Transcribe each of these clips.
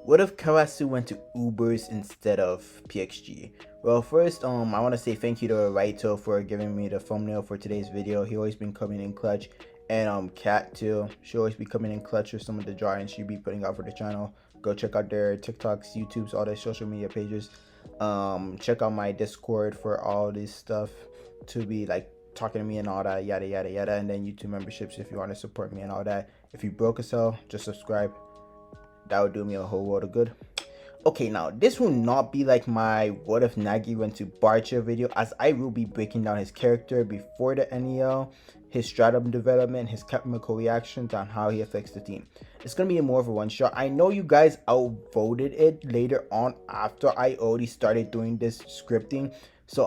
What if Karasu went to Ubers instead of PXG? Well, first, I want to say thank you to RAITO for giving me the thumbnail for today's video. He always been coming in clutch, and Kat too. She always be coming in clutch with some of the drawings she be putting out for the channel. Go check out their TikToks, YouTubes, all their social media pages. Check out my Discord for all this stuff to be like talking to me and all that, yada yada yada, and then YouTube memberships if you want to support me and all that. If you broke as hell, just subscribe. That would do me a whole world of good. Okay, now this will not be like my what if Nagi went to Barcha video, as I will be breaking down his character before the NEL, his stratum development, his chemical reactions, and how he affects the team. It's gonna be more of a one shot. I know you guys outvoted it later on after I already started doing this scripting, so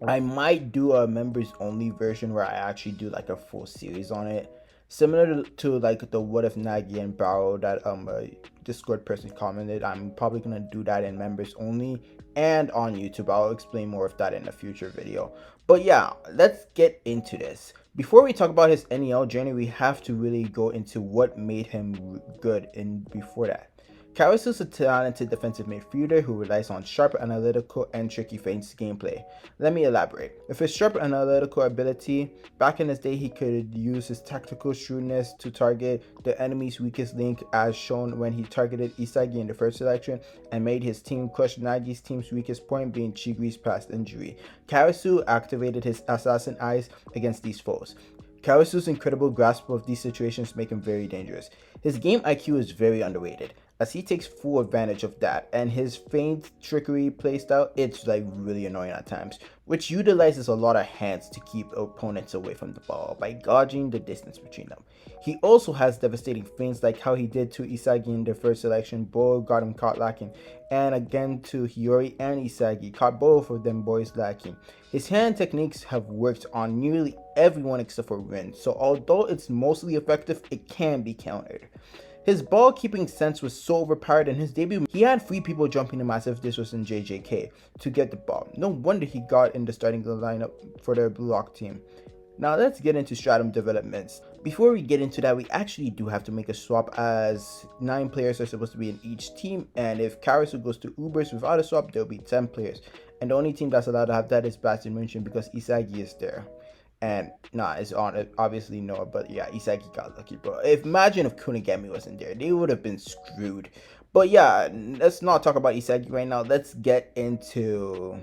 I might do a members only version where I actually do like a full series on it, similar to like the what if Nagi and Barou that a Discord person commented. I'm probably gonna do that in members only and on YouTube. I'll explain more of that in a future video. But yeah, let's get into this. Before we talk about his NEL journey, we have to really go into what made him good in before that. Karasu is a talented defensive midfielder who relies on sharp analytical and tricky feints gameplay. Let me elaborate. With his sharp analytical ability, back in his day he could use his tactical shrewdness to target the enemy's weakest link, as shown when he targeted Isagi in the first selection and made his team crush Nagi's team's weakest point, being Chigui's past injury. Karasu activated his assassin eyes against these foes. Karasu's incredible grasp of these situations make him very dangerous. His game IQ is very underrated, as he takes full advantage of that, and his feint trickery playstyle, it's like really annoying at times, which utilizes a lot of hands to keep opponents away from the ball by gauging the distance between them. He also has devastating feints like how he did to Isagi in the first selection. Both got him caught lacking, and again to Hiyori and Isagi, caught both of them boys lacking. His hand techniques have worked on nearly everyone except for Rin, so although it's mostly effective, it can be countered. His ball keeping sense was so overpowered in his debut, he had 3 people jumping him as if this was in JJK to get the ball. No wonder he got in the starting lineup for the BlueLock team. Now let's get into stratum developments. Before we get into that, we actually do have to make a swap, as 9 players are supposed to be in each team, and if Karasu goes to Ubers without a swap, there will be 10 players. And the only team that's allowed to have that is Munchen, because Isagi is there. And nah, it's on it, obviously no, but yeah, Isagi got lucky, bro. Imagine if Kunigami wasn't there, they would have been screwed. But yeah, let's not talk about Isagi right now. Let's get into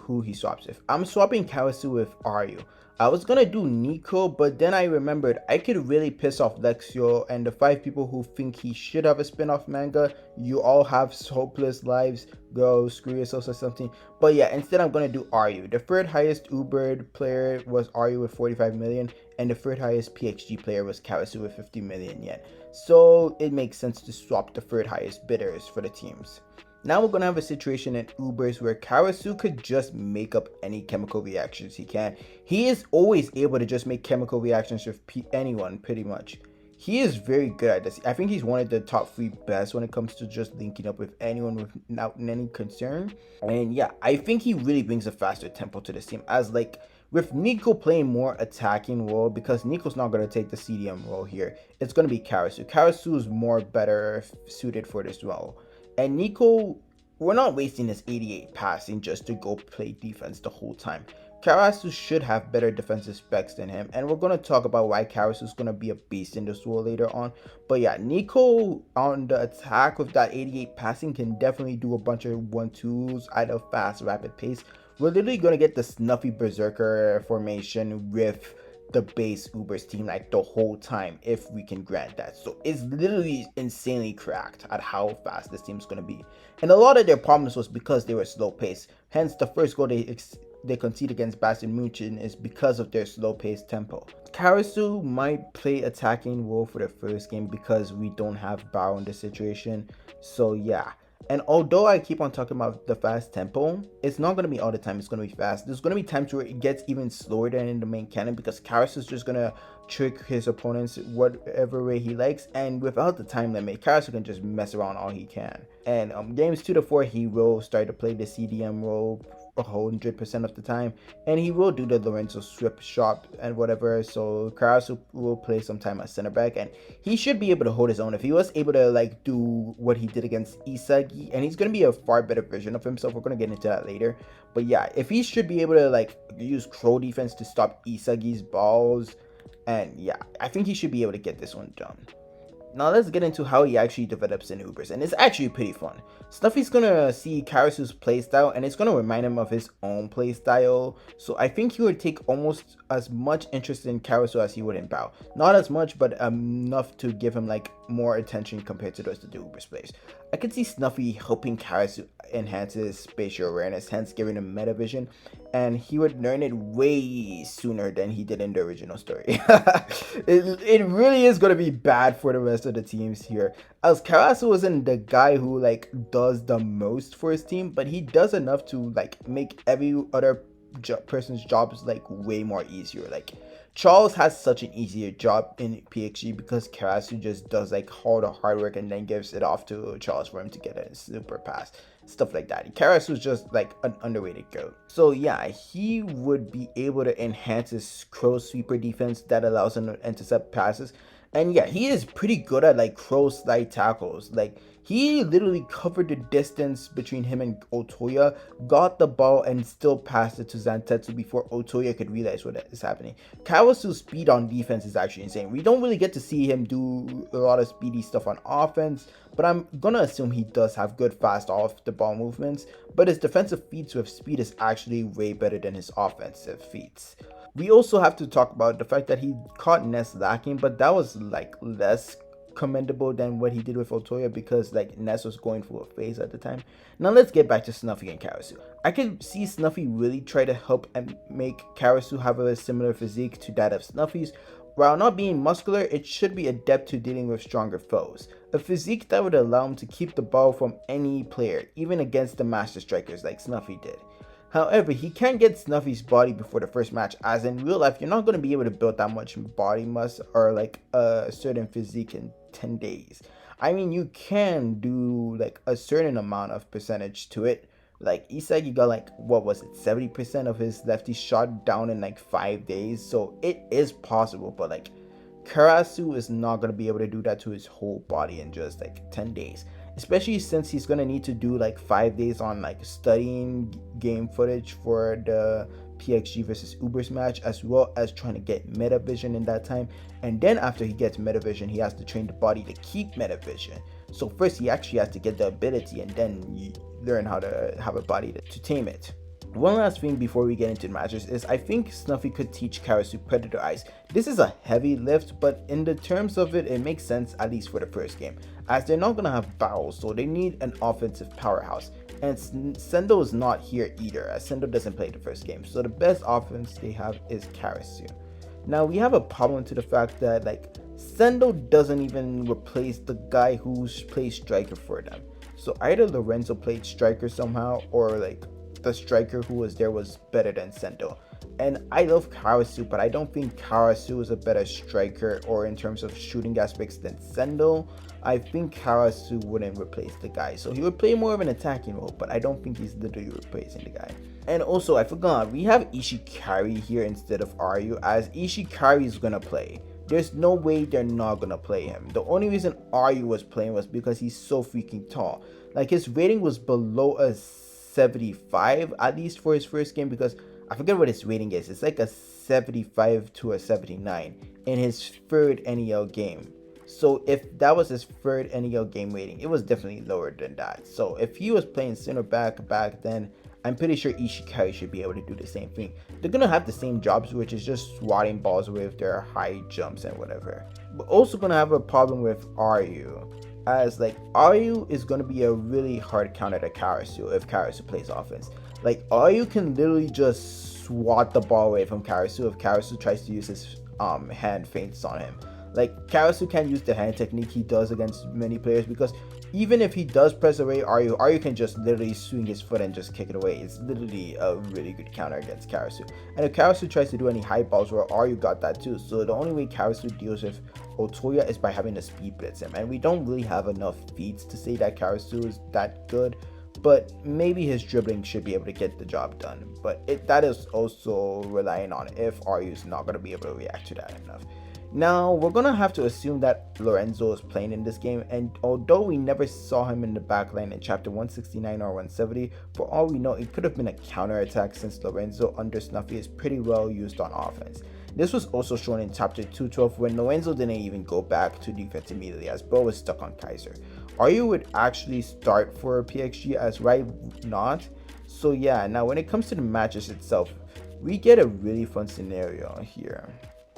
who he swaps with. I'm swapping Karasu with Ryu. I was gonna do Nico, but then I remembered I could really piss off Lexio and the 5 people who think he should have a spin-off manga. You all have hopeless lives, go screw yourselves or something. But yeah, instead I'm gonna do Ryu. The 3rd highest Uber player was Ryu with 45 million, and the 3rd highest PXG player was Karasu with 50 million yen. So it makes sense to swap the 3rd highest bidders for the teams. Now we're gonna have a situation in Ubers where Karasu could just make up any chemical reactions he can. He is always able to just make chemical reactions with anyone, pretty much. He is very good at this. I think he's one of the top 3 best when it comes to just linking up with anyone without any concern. And yeah, I think he really brings a faster tempo to this team, as like with Nico playing more attacking role, because Nico's not going to take the CDM role here. It's going to be Karasu. Karasu is more better suited for this role. And Nico, we're not wasting his 88 passing just to go play defense the whole time. Karasu should have better defensive specs than him, and we're going to talk about why Karasu is going to be a beast in this role later on. But yeah, Nico on the attack with that 88 passing can definitely do a bunch of 1-2s at a fast, rapid pace. We're literally going to get the Snuffy Berserker formation with the base Ubers team like the whole time, if we can grant that. So it's literally insanely cracked at how fast this team's going to be. And a lot of their problems was because they were slow paced. Hence the first goal they concede against Bastion Munchen is because of their slow paced tempo. Karasu might play attacking role for the first game because we don't have Barou in this situation. So yeah. And although I keep on talking about the fast tempo, it's not going to be all the time it's going to be fast. There's going to be times where it gets even slower than in the main canon, because Karasu is just going to trick his opponents whatever way he likes, and without the time limit, Karasu can just mess around all he can. And games 2 to 4, he will start to play the CDM role 100% of the time, and he will do the Lorenzo strip shot and whatever. So Karasu will play some time at center back, and he should be able to hold his own if he was able to like do what he did against Isagi, and he's gonna be a far better version of himself. We're gonna get into that later, but yeah, if he should be able to like use crow defense to stop Isagi's balls, and yeah, I think he should be able to get this one done. Now let's get into how he actually develops in Ubers, and it's actually pretty fun. Snuffy's gonna see Karasu's playstyle, and it's gonna remind him of his own playstyle, so I think he would take almost as much interest in Karasu as he would in Barou. Not as much, but enough to give him like more attention compared to the rest of the Ubers players. I could see Snuffy helping Karasu enhance his spatial awareness, hence giving him meta vision, and he would learn it way sooner than he did in the original story. it really is going to be bad for the rest of the teams here, as Karasu isn't the guy who like does the most for his team, but he does enough to like make every other person's jobs like way more easier. Like Charles has such an easier job in PXG because Karasu just does like all the hard work and then gives it off to Charles for him to get a super pass, stuff like that. Karasu is just like an underrated goat. So yeah, he would be able to enhance his crow sweeper defense that allows him to intercept passes. And yeah, he is pretty good at like crow slide tackles. Like he literally covered the distance between him and Otoya, got the ball, and still passed it to Zantetsu before Otoya could realize what is happening. Kawasu's speed on defense is actually insane. We don't really get to see him do a lot of speedy stuff on offense, but I'm gonna assume he does have good fast off the ball movements, but his defensive feats with speed is actually way better than his offensive feats. We also have to talk about the fact that he caught Ness lacking, but that was like less commendable than what he did with Otoya because like Ness was going through a phase at the time. Now let's get back to Snuffy and Karasu. I can see Snuffy really try to help and make Karasu have a similar physique to that of Snuffy's. While not being muscular, it should be adept to dealing with stronger foes. A physique that would allow him to keep the ball from any player, even against the master strikers like Snuffy did. However, he can't get Snuffy's body before the first match, as in real life, you're not going to be able to build that much body mass or like a certain physique in 10 days. I mean, you can do like a certain amount of percentage to it. Like Isagi got like, what was it, 70% of his lefty shot down in like 5 days. So it is possible, but like Karasu is not going to be able to do that to his whole body in just like 10 days. Especially since he's going to need to do like 5 days on like studying game footage for the PXG versus Ubers match, as well as trying to get meta vision in that time. And then after he gets meta vision, he has to train the body to keep meta vision. So first he actually has to get the ability, and then you learn how to have a body to tame it. One last thing before we get into the matches is I think Snuffy could teach Karasu Predator Eyes. This is a heavy lift, but in the terms of it, it makes sense, at least for the first game, as they're not going to have Barou, so they need an offensive powerhouse. And Sendo is not here either, as Sendo doesn't play the first game, so the best offense they have is Karasu. Now we have a problem to the fact that like Sendo doesn't even replace the guy who plays striker for them. So either Lorenzo played striker somehow, or like the striker who was there was better than Sendo. And I love Karasu, but I don't think Karasu is a better striker or in terms of shooting aspects than Sendo. I think Karasu wouldn't replace the guy, so he would play more of an attacking role, but I don't think he's literally replacing the guy. And also, I forgot, we have Ishikari here instead of Ryu, as Ishikari is gonna play. There's no way they're not gonna play him. The only reason Ryu was playing was because he's so freaking tall. Like his rating was below a 75, at least for his first game, because I forget what his rating is. It's like a 75 to a 79 in his third NEL game. So if that was his third NEL game rating, it was definitely lower than that. So if he was playing center back then, I'm pretty sure Ishikari should be able to do the same thing. They're gonna have the same jobs, which is just swatting balls with their high jumps and whatever. But also gonna have a problem with Ryu, as like Ryu is gonna be a really hard counter to Karasu if Karasu plays offense. Like Ryu can literally just swat the ball away from Karasu if Karasu tries to use his hand feints on him. Like Karasu can't use the hand technique he does against many players, because even if he does press away Ryu can just literally swing his foot and just kick it away. It's literally a really good counter against Karasu. And if Karasu tries to do any high balls, well, Ryu got that too. So the only way Karasu deals with Otoya is by having to speed blitz him. And we don't really have enough feats to say that Karasu is that good. but maybe his dribbling should be able to get the job done. But that is also relying on if Ryu is not going to be able to react to that enough. Now, we're going to have to assume that Lorenzo is playing in this game, and although we never saw him in the backline in chapter 169 or 170, for all we know, it could have been a counterattack since Lorenzo under Snuffy is pretty well used on offense. This was also shown in chapter 212 when Lorenzo didn't even go back to defense immediately as Bro was stuck on Kaiser. Ryu would actually start for PXG as Rai not. So yeah, now when it comes to the matches itself, we get a really fun scenario here.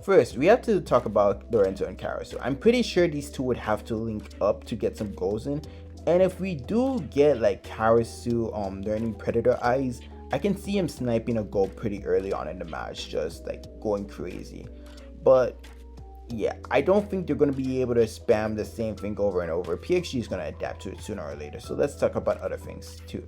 First, we have to talk about Lorenzo and Karasu. I'm pretty sure these two would have to link up to get some goals in. And if we do get like Karasu learning Predator Eyes, I can see him sniping a goal pretty early on in the match, just like going crazy. But yeah, I don't think they're going to be able to spam the same thing over and over. PXG is going to adapt to it sooner or later. So let's talk about other things too.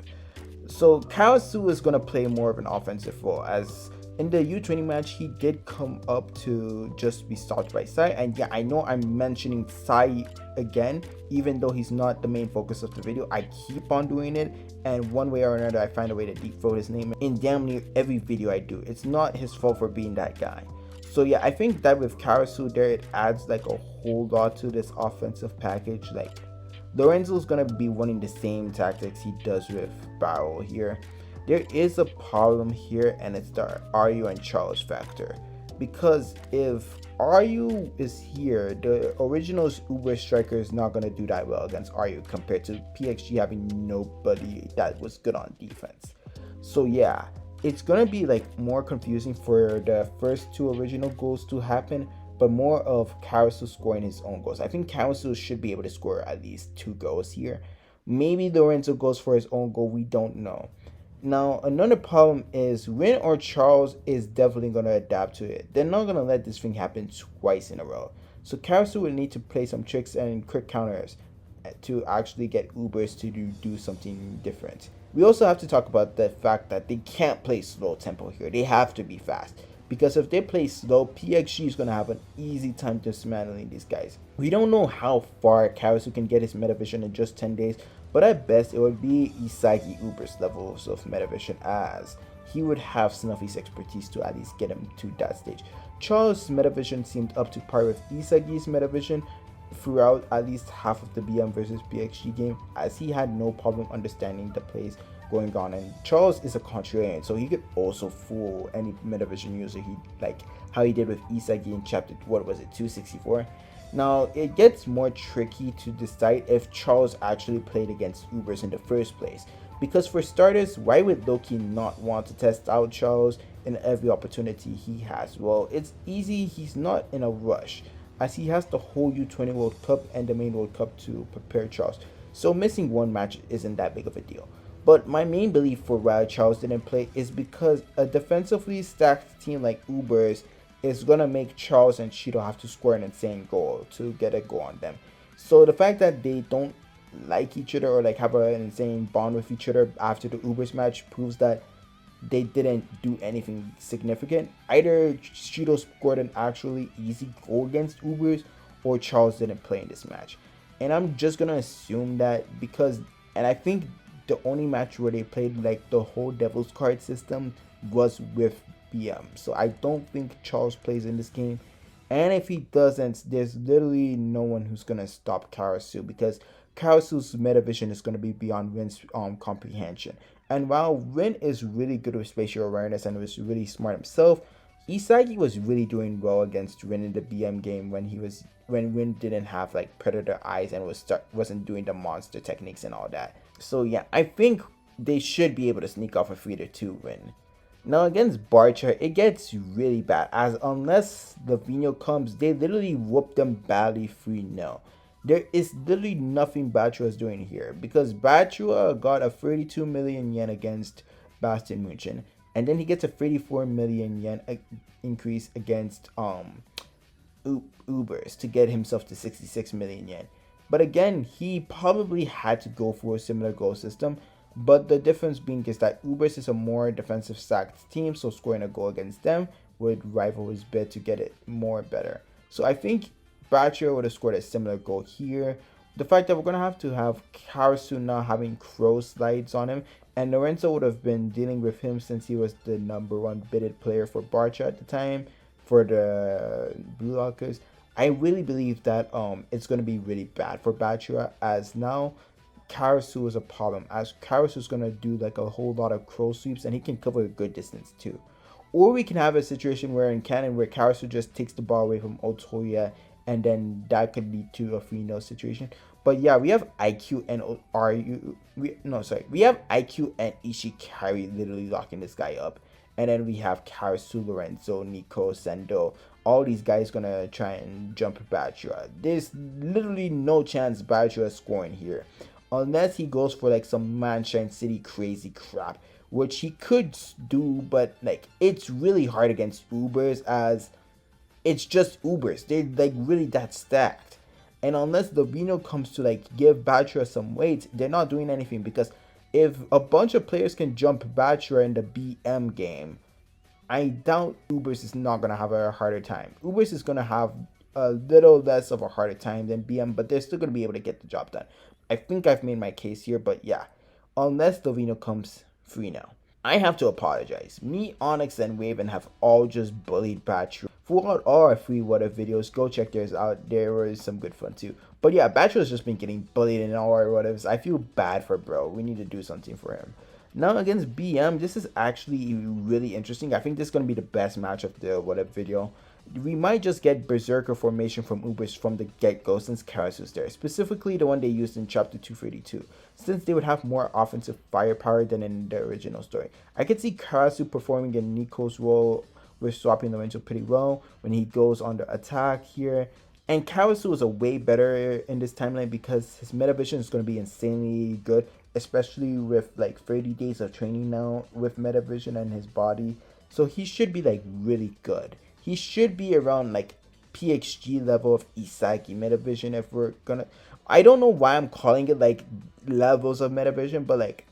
So Karasu is going to play more of an offensive role, as in the U20 match, he did come up to just be stopped by Sai. And yeah, I know I'm mentioning Sai again, even though he's not the main focus of the video. I keep on doing it, and one way or another, I find a way to deep throat his name in damn near every video I do. It's not his fault for being that guy. So yeah, I think that with Karasu there, it adds like a whole lot to this offensive package. Like, Lorenzo's gonna be running the same tactics he does with Barou here. There is a problem here, and it's the Ryu and Charles factor. Because if Ryu is here, the original Uber striker is not going to do that well against Ryu compared to PXG having nobody that was good on defense. So yeah, it's going to be like more confusing for the first two original goals to happen, but more of Karasu scoring his own goals. I think Karasu should be able to score at least 2 goals here. Maybe Lorenzo goes for his own goal, we don't know. Now, another problem is Rin or Charles is definitely going to adapt to it. They're not going to let this thing happen twice in a row. So Karasu will need to play some tricks and quick counters to actually get Ubers to do something different. We also have to talk about the fact that they can't play slow tempo here. They have to be fast. Because if they play slow, PXG is going to have an easy time dismantling these guys. We don't know how far Karasu can get his metavision in just 10 days, but at best it would be Isagi Ubers levels of metavision, as he would have Snuffy's expertise to at least get him to that stage. Charles' metavision seemed up to par with Isagi's metavision throughout at least half of the BM versus PXG game, as he had no problem understanding the plays going on, and Charles is a contrarian, so he could also fool any metavision user, like how he did with Isagi in chapter 264. Now, it gets more tricky to decide if Charles actually played against Ubers in the first place, because for starters, why would Loki not want to test out Charles in every opportunity he has? Well, it's easy, he's not in a rush, as he has the whole U20 World Cup and the main World Cup to prepare Charles, so missing one match isn't that big of a deal. But my main belief for why Charles didn't play is because a defensively stacked team like Ubers is going to make Charles and Cheeto have to score an insane goal to get a goal on them. So the fact that they don't like each other or like have an insane bond with each other after the Ubers match proves that they didn't do anything significant. Either Cheeto scored an actually easy goal against Ubers, or Charles didn't play in this match. And I'm just going to assume that because, and I think the only match where they played like the whole Devil's Card system was with BM. So I don't think Charles plays in this game. And if he doesn't, there's literally no one who's going to stop Karasu, because Karasu's metavision is going to be beyond Rin's comprehension. And while Rin is really good with spatial awareness and was really smart himself, Isagi was really doing well against Rin in the BM game when Rin didn't have like predator eyes and wasn't doing the monster techniques and all that. So yeah, I think they should be able to sneak off a 3-2 win. Now against Barcha, it gets really bad, as unless Lavino comes, they literally whoop them badly 3-0. There is literally nothing Bachua is doing here, because Bachua got a 32 million yen against Bastion Munchen, and then he gets a 34 million yen increase against Ubers to get himself to 66 million yen. But again, he probably had to go for a similar goal system, but the difference being is that Ubers is a more defensive stacked team, so scoring a goal against them would rival his bid to get it more better. So I think Bachio would have scored a similar goal here, the fact that we're gonna have to have Karasu now having crow slides on him, and Lorenzo would have been dealing with him since he was the #1 bidded player for Barcha at the time for the Blue Lockers. I really believe that it's gonna be really bad for Bachira, as now Karasu is a problem, as Karasu is gonna do like a whole lot of crow sweeps and he can cover a good distance too. Or we can have a situation where in canon where Karasu just takes the ball away from Otoya, and then that could lead to a 3-0 situation. But yeah, we have IQ and we have IQ and Ishikari literally locking this guy up. And then we have Karasu, Lorenzo, Nico, Sendo. All these guys gonna try and jump Bachira. There's literally no chance Bachira scoring here. Unless he goes for like some Munchen City crazy crap, which he could do, but like it's really hard against Ubers, as it's just Ubers. They're like really that stacked. And unless the Vino comes to like give Bachira some weight, they're not doing anything, because if a bunch of players can jump Bachira in the BM game, I doubt Ubers is not going to have a harder time. Ubers is going to have a little less of a harder time than BM, but they're still going to be able to get the job done. I think I've made my case here, but yeah, unless Dovino comes free now. I have to apologize. Me, Onyx, and Raven have all just bullied Bachira. For all our free what if videos, go check theirs out. There was some good fun too. But yeah, Bachira's just been getting bullied in all our what ifs. I feel bad for bro. We need to do something for him. Now against BM, this is actually really interesting. I think this is going to be the best match of the what if video. We might just get Berserker formation from Ubers from the get-go since Karasu's there, specifically the one they used in chapter 232, since they would have more offensive firepower than in the original story. I could see Karasu performing in Nico's role with swapping Lorenzo pretty well when he goes on the attack here. And Karasu is a way better in this timeline because his meta vision is going to be insanely good, especially with like 30 days of training now with meta vision and his body. So he should be like really good. He should be around like PXG level of Isagi metavision if we're gonna. I don't know why I'm calling it like levels of metavision, but like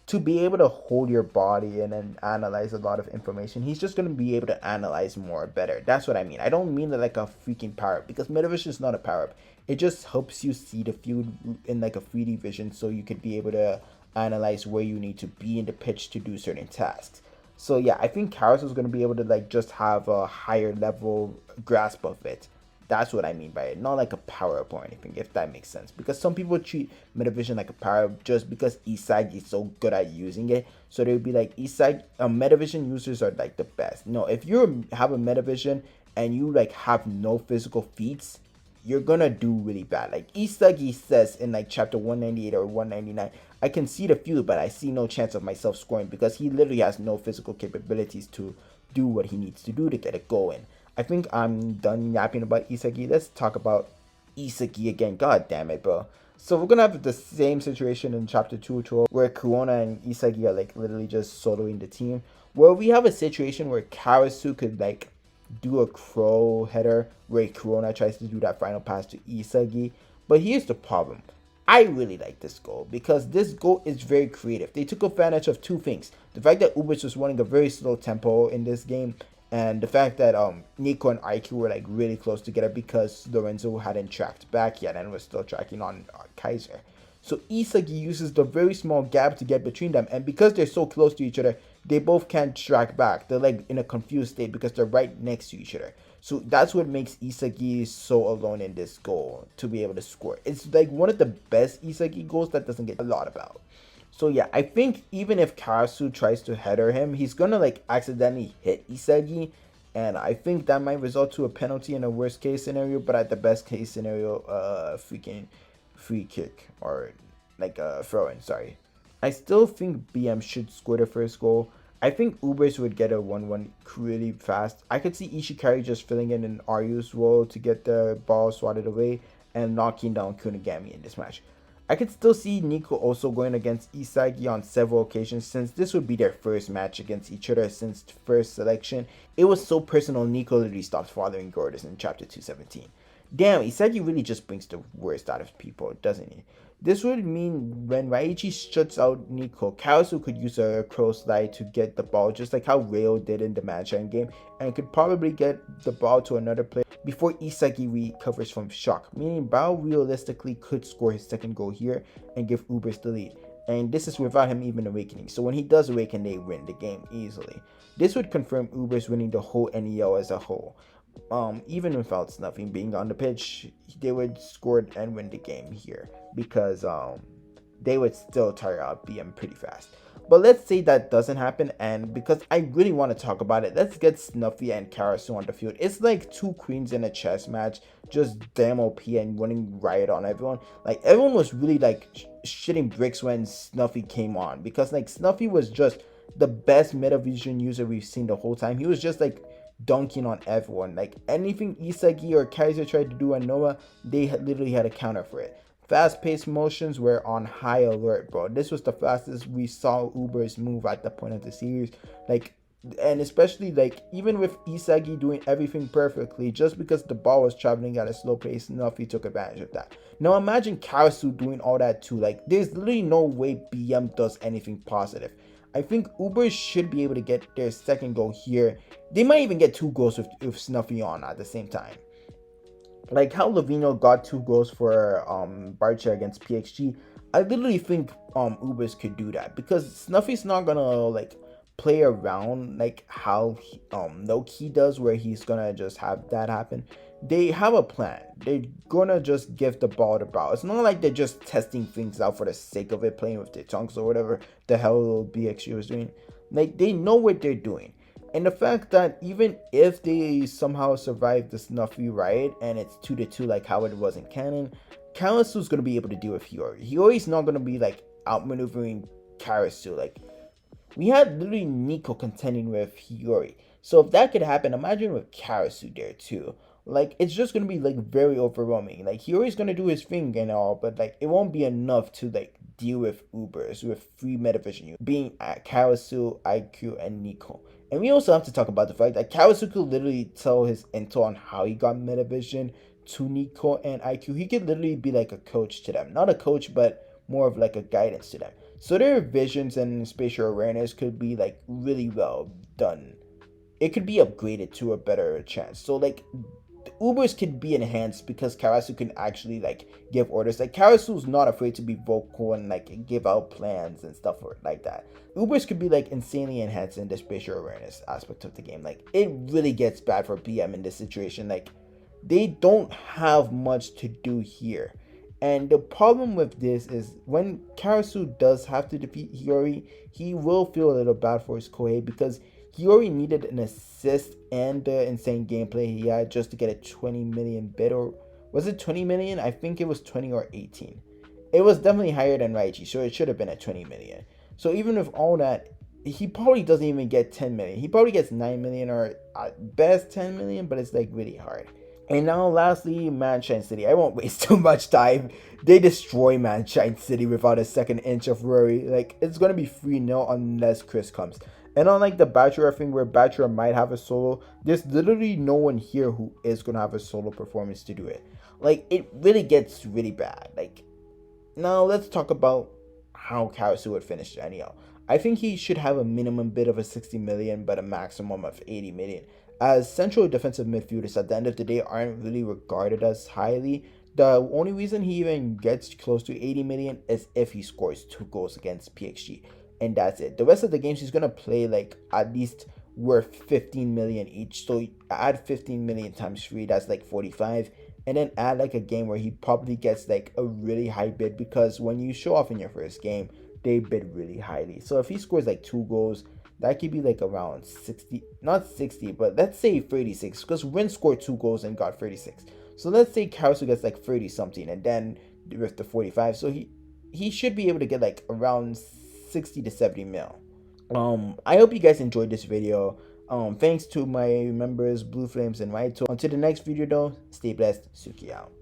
to be able to hold your body and then analyze a lot of information, he's just gonna be able to analyze more better. That's what I mean. I don't mean it like a freaking power up, because metavision is not a power up. It just helps you see the field in like a 3D vision, so you could be able to analyze where you need to be in the pitch to do certain tasks. So yeah, I think Karasu is going to be able to like just have a higher level grasp of it. That's what I mean by it. Not like a power up or anything, if that makes sense. Because some people treat metavision like a power up just because Isagi is so good at using it. So they would be like, Isagi, metavision users are like the best. No, if you have a metavision and you like have no physical feats, you're gonna do really bad. Like Isagi says in like chapter 198 or 199, I can see the field, but I see no chance of myself scoring, because he literally has no physical capabilities to do what he needs to do to get it going. I think I'm done yapping about Isagi. Let's talk about Isagi again. God damn it, bro. So we're gonna have the same situation in chapter 212 where Kuona and Isagi are like literally just soloing the team, where we have a situation where Karasu could like do a crow header where Kuona tries to do that final pass to Isagi. But here's the problem. I really like this goal because this goal is very creative. They took advantage of two things. The fact that Ubers was running a very slow tempo in this game, and the fact that Nico and IQ were like really close together because Lorenzo hadn't tracked back yet and was still tracking on Kaiser. So Isagi uses the very small gap to get between them, and because they're so close to each other, they both can't track back. They're like in a confused state because they're right next to each other. So that's what makes Isagi so alone in this goal to be able to score. It's like one of the best Isagi goals that doesn't get a lot about. So yeah, I think even if Karasu tries to header him, he's gonna like accidentally hit Isagi, and I think that might result to a penalty in a worst case scenario, but at the best case scenario, freaking free kick or like a throw in, sorry. I still think BM should score the first goal. I think Ubers would get a 1-1 really fast. I could see Ishikari just filling in an Ryu's role to get the ball swatted away and knocking down Kunigami in this match. I could still see Nico also going against Isagi on several occasions, since this would be their first match against each other since the first selection. It was so personal, Nico literally stopped following Gordas in chapter 217. Damn, Isagi really just brings the worst out of people, doesn't he? This would mean when Raichi shuts out Nico, Karasu could use a crow slide to get the ball, just like how RAITO did in the Munchen game, and could probably get the ball to another player before Isagi recovers from shock, meaning Barou realistically could score his second goal here and give Ubers the lead. And this is without him even awakening, so when he does awaken, they win the game easily. This would confirm Ubers winning the whole NEL as a whole. Even without Snuffy being on the pitch, they would score and win the game here because they would still tire out BM pretty fast. But let's say that doesn't happen, and because I really want to talk about it, let's get Snuffy and Karasu on the field. It's like two queens in a chess match, just damn OP and running riot on everyone. Like, everyone was really like shitting bricks when Snuffy came on, because like Snuffy was just the best meta vision user we've seen the whole time. He was just like dunking on everyone. Like, anything Isagi or Kaiser tried to do on Noah, they literally had a counter for it. Fast-paced motions were on high alert, bro. This was the fastest we saw Ubers move at the point of the series. Like, and especially like even with Isagi doing everything perfectly, just because the ball was traveling at a slow pace, Snuffy took advantage of that. Now imagine Karasu doing all that too. Like, there's literally no way BM does anything positive. I think Ubers should be able to get their second goal here. They might even get 2 goals with Snuffy on at the same time. Like how Lovino got 2 goals for Barcha against PXG. I literally think Ubers could do that, because Snuffy's not gonna like play around like how Loki does, where he's gonna just have that happen. They have a plan. They're gonna just give the ball to Barou. It's not like they're just testing things out for the sake of it, playing with their chunks or whatever the hell BXG was doing. Like, they know what they're doing. And the fact that even if they somehow survive the Snuffy riot and it's 2-2 like how it was in canon, Karasu's gonna be able to deal with Hiyori. Hiyori's not gonna be like outmaneuvering Karasu. Like, we had literally Nico contending with Hiyori. So if that could happen, imagine with Karasu there too. Like, it's just gonna be like very overwhelming. Like, Hiyori's gonna do his thing and all, but like it won't be enough to like deal with Ubers with free metavision being at Karasu, IQ, and Nico. And we also have to talk about the fact that Karasu could literally tell his intel on how he got metavision to Nico and IQ. He could literally be like a coach to them. Not a coach, but more of like a guidance to them. So their visions and spatial awareness could be like really well done. It could be upgraded to a better chance. So like, the Ubers could be enhanced because Karasu can actually like give orders. Like, Karasu's not afraid to be vocal and like give out plans and stuff like that. Ubers could be like insanely enhanced in the spatial awareness aspect of the game. Like, it really gets bad for BM in this situation. Like, they don't have much to do here. And the problem with this is when Karasu does have to defeat Hiyori, he will feel a little bad for his Kohei, because Hiyori needed an assist and the insane gameplay he had just to get a 20 million bid. Or was it 20 million? I think it was 20 or 18. It was definitely higher than Raichi, so it should have been at 20 million. So even with all that, he probably doesn't even get 10 million. He probably gets 9 million or at best 10 million, but it's like really hard. And now lastly, Munchen City. I won't waste too much time. They destroy Munchen City without a second inch of worry. Like, it's gonna be 3-0 unless Chris comes. And unlike the Bachelor thing where Bachelor might have a solo, there's literally no one here who is gonna have a solo performance to do it. Like, it really gets really bad. Like, now let's talk about how Karasu would finish the NEL. I think he should have a minimum bid of a 60 million, but a maximum of 80 million. As central defensive midfielders at the end of the day aren't really regarded as highly. The only reason he even gets close to 80 million is if he scores 2 goals against PXG. And that's it. The rest of the games he's gonna play like at least worth 15 million each. So add 15 million times 3, that's like 45. And then add like a game where he probably gets like a really high bid, because when you show off in your first game, they bid really highly. So if he scores like 2 goals, that could be like around 60, not 60, but let's say 36, because Rin scored 2 goals and got 36. So let's say Karasu gets like 30 something, and then with the 45, so he should be able to get like around 60 to 70 mil. I hope you guys enjoyed this video. Thanks to my members Blue Flames and RAITO. Until the next video though, stay blessed. Tsuki out.